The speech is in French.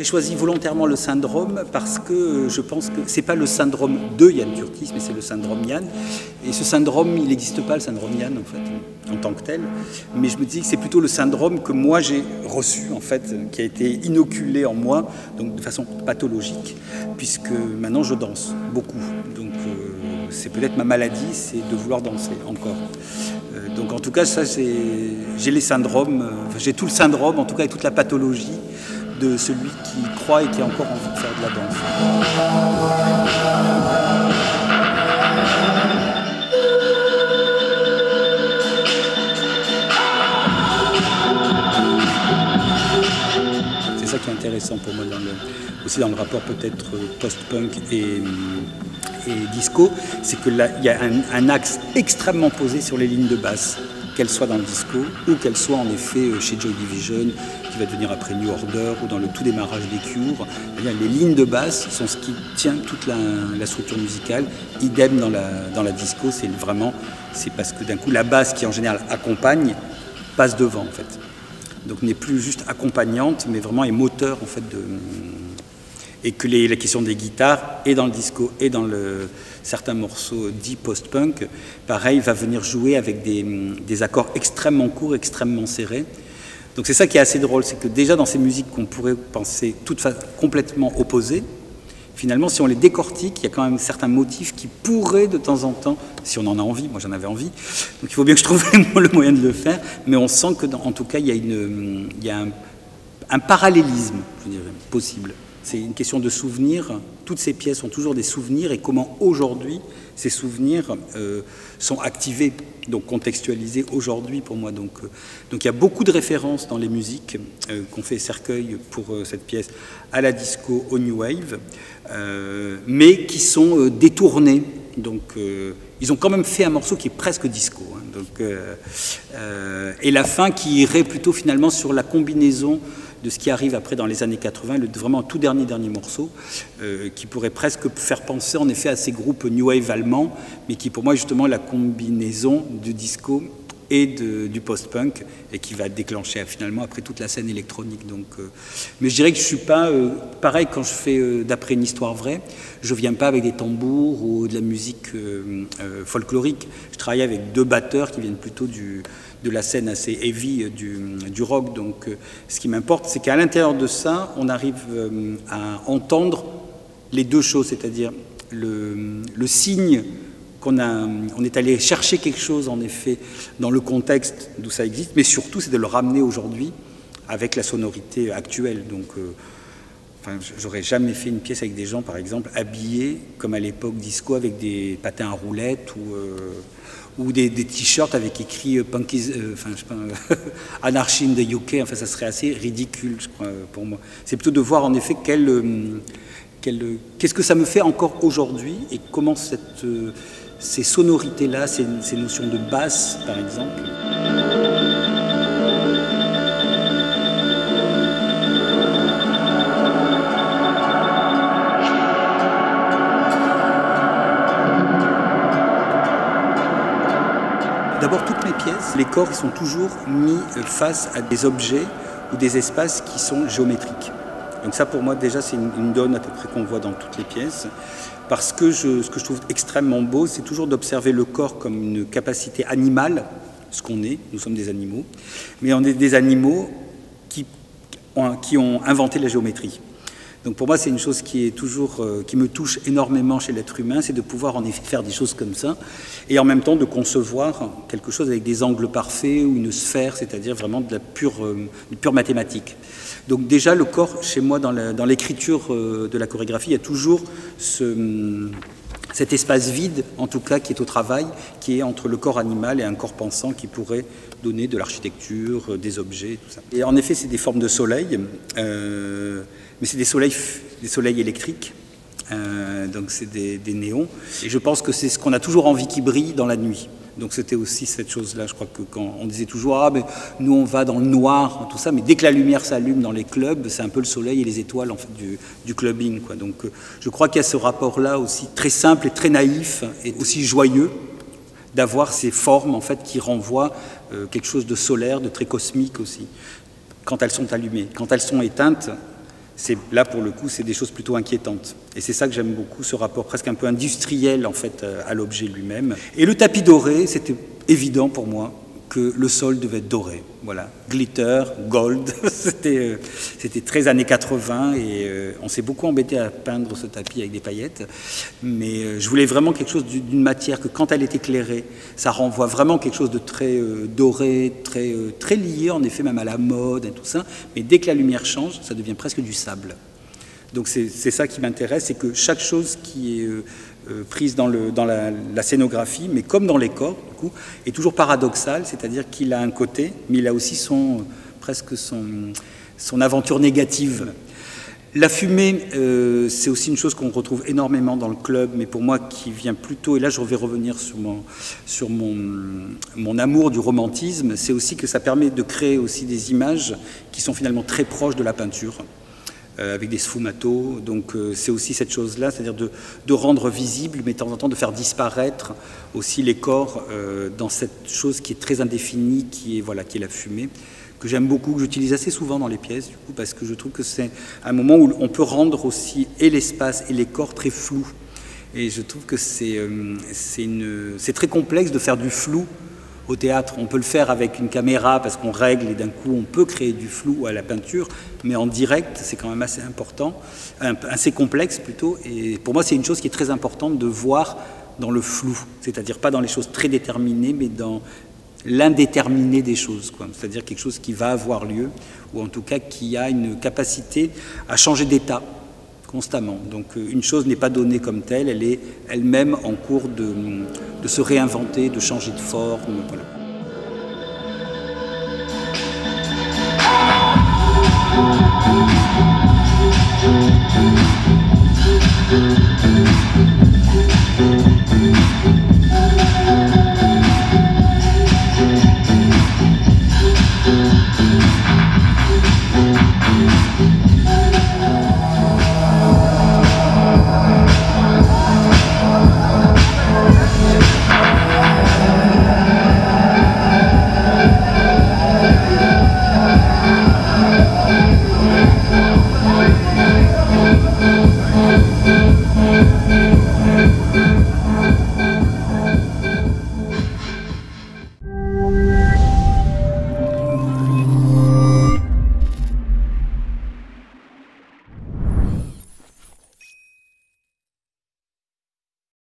J'ai choisi volontairement le syndrome parce que je pense que c'est pas le syndrome de Ian Curtis, mais c'est le syndrome Ian. Et ce syndrome, il n'existe pas, le syndrome Ian, en fait, en tant que tel. Mais je me dis que c'est plutôt le syndrome que moi j'ai reçu, en fait, qui a été inoculé en moi, donc de façon pathologique, puisque maintenant je danse beaucoup. Donc c'est peut-être ma maladie, c'est de vouloir danser encore. Donc en tout cas, ça, j'ai les syndromes, j'ai tout le syndrome, en tout cas, et toute la pathologie de celui qui croit et qui a encore envie de faire de la danse. C'est ça qui est intéressant pour moi, aussi dans le rapport peut-être post-punk et disco, c'est que là, il y a un axe extrêmement posé sur les lignes de basse, qu'elles soient dans le disco ou qu'elles soient en effet chez Joy Division, qui va devenir après New Order, ou dans le tout démarrage des Cure. Les lignes de basse sont ce qui tient toute la structure musicale. Idem dans la disco, c'est parce que d'un coup la basse qui en général accompagne passe devant en fait. Donc n'est plus juste accompagnante, mais vraiment est moteur en fait et que la question des guitares, et dans le disco, et dans certains morceaux dits post-punk, pareil, va venir jouer avec des accords extrêmement courts, extrêmement serrés. Donc c'est ça qui est assez drôle, c'est que déjà dans ces musiques qu'on pourrait penser toutes complètement opposées, finalement, si on les décortique, il y a quand même certains motifs qui pourraient de temps en temps, si on en a envie, moi j'en avais envie, donc il faut bien que je trouve le moyen de le faire, mais on sent que, en tout cas, il y a un parallélisme, je dirais, possible. C'est une question de souvenirs. Toutes ces pièces ont toujours des souvenirs et comment aujourd'hui ces souvenirs sont activés, donc contextualisés aujourd'hui pour moi. Donc il y a beaucoup de références dans les musiques qu'ont fait Cercueil pour cette pièce à la disco, au New Wave, mais qui sont détournées. Donc ils ont quand même fait un morceau qui est presque disco. Et la fin qui irait plutôt finalement sur la combinaison de ce qui arrive après dans les années 80, vraiment un tout dernier morceau, qui pourrait presque faire penser en effet à ces groupes New Wave allemands, mais qui pour moi justement est la combinaison du disco et du post-punk, et qui va déclencher finalement après toute la scène électronique. Donc, mais je dirais que je ne suis pas, pareil quand je fais d'après une histoire vraie, je ne viens pas avec des tambours ou de la musique folklorique, je travaille avec deux batteurs qui viennent plutôt de la scène assez heavy du rock. Donc ce qui m'importe, c'est qu'à l'intérieur de ça, on arrive à entendre les deux choses, c'est-à-dire le signe on est allé chercher quelque chose, en effet, dans le contexte d'où ça existe, mais surtout, c'est de le ramener aujourd'hui avec la sonorité actuelle. Donc, j'aurais jamais fait une pièce avec des gens, par exemple, habillés, comme à l'époque disco, avec des patins à roulettes ou des t-shirts avec écrit Punkies, je sais pas, Anarchy in the UK. Enfin, ça serait assez ridicule, je crois, pour moi. C'est plutôt de voir, en effet, qu'est-ce que ça me fait encore aujourd'hui et comment ces sonorités-là, ces notions de basse, par exemple. D'abord, toutes mes pièces, les corps ils sont toujours mis face à des objets ou des espaces qui sont géométriques. Donc ça, pour moi, déjà, c'est une donne à peu près qu'on voit dans toutes les pièces. Parce que ce que je trouve extrêmement beau, c'est toujours d'observer le corps comme une capacité animale, ce qu'on est, nous sommes des animaux, mais on est des animaux qui ont inventé la géométrie. Donc pour moi, c'est une chose qui me touche énormément chez l'être humain, c'est de pouvoir en effet faire des choses comme ça, et en même temps de concevoir quelque chose avec des angles parfaits ou une sphère, c'est-à-dire vraiment de la pure mathématique. Donc déjà, le corps, chez moi, dans l'écriture de la chorégraphie, il y a toujours cet espace vide, en tout cas, qui est au travail, qui est entre le corps animal et un corps pensant qui pourrait donner de l'architecture, des objets, tout ça. Et en effet, c'est des formes de soleil, mais c'est des soleils électriques, donc c'est des néons. Et je pense que c'est ce qu'on a toujours envie qui brille dans la nuit. Donc c'était aussi cette chose-là, je crois que quand on disait toujours « Ah, mais nous on va dans le noir », tout ça, mais dès que la lumière s'allume dans les clubs, c'est un peu le soleil et les étoiles en fait, du clubbing, quoi. Donc je crois qu'il y a ce rapport-là aussi très simple et très naïf et aussi joyeux d'avoir ces formes en fait, qui renvoient quelque chose de solaire, de très cosmique aussi, quand elles sont allumées. Quand elles sont éteintes, là pour le coup, c'est des choses plutôt inquiétantes. Et c'est ça que j'aime beaucoup, ce rapport presque un peu industriel en fait à l'objet lui-même. Et le tapis doré, c'était évident pour moi que le sol devait être doré. Voilà, glitter, gold, c'était très années 80 et on s'est beaucoup embêté à peindre ce tapis avec des paillettes, mais je voulais vraiment quelque chose d'une matière que quand elle est éclairée, ça renvoie vraiment quelque chose de très doré, très lié en effet même à la mode et tout ça, mais dès que la lumière change, ça devient presque du sable. Donc c'est ça qui m'intéresse, c'est que chaque chose qui est prise dans la scénographie, mais comme dans les corps, du coup, est toujours paradoxale, c'est-à-dire qu'il a un côté, mais il a aussi presque son aventure négative. La fumée, c'est aussi une chose qu'on retrouve énormément dans le club, mais pour moi qui vient plutôt, et là je vais revenir sur mon amour du romantisme, c'est aussi que ça permet de créer aussi des images qui sont finalement très proches de la peinture. Avec des sfumatos, donc c'est aussi cette chose-là, c'est-à-dire de rendre visible, mais de temps en temps de faire disparaître aussi les corps dans cette chose qui est très indéfinie, qui est la fumée, que j'aime beaucoup, que j'utilise assez souvent dans les pièces, du coup, parce que je trouve que c'est un moment où on peut rendre aussi et l'espace et les corps très flous. Et je trouve que c'est très complexe de faire du flou au théâtre. On peut le faire avec une caméra parce qu'on règle et d'un coup on peut créer du flou à la peinture, mais en direct c'est quand même assez important, assez complexe plutôt, et pour moi c'est une chose qui est très importante de voir dans le flou, c'est-à-dire pas dans les choses très déterminées, mais dans l'indéterminé des choses, c'est-à-dire quelque chose qui va avoir lieu, ou en tout cas qui a une capacité à changer d'état constamment. Donc une chose n'est pas donnée comme telle, elle est elle-même en cours de se réinventer, de changer de forme. Voilà.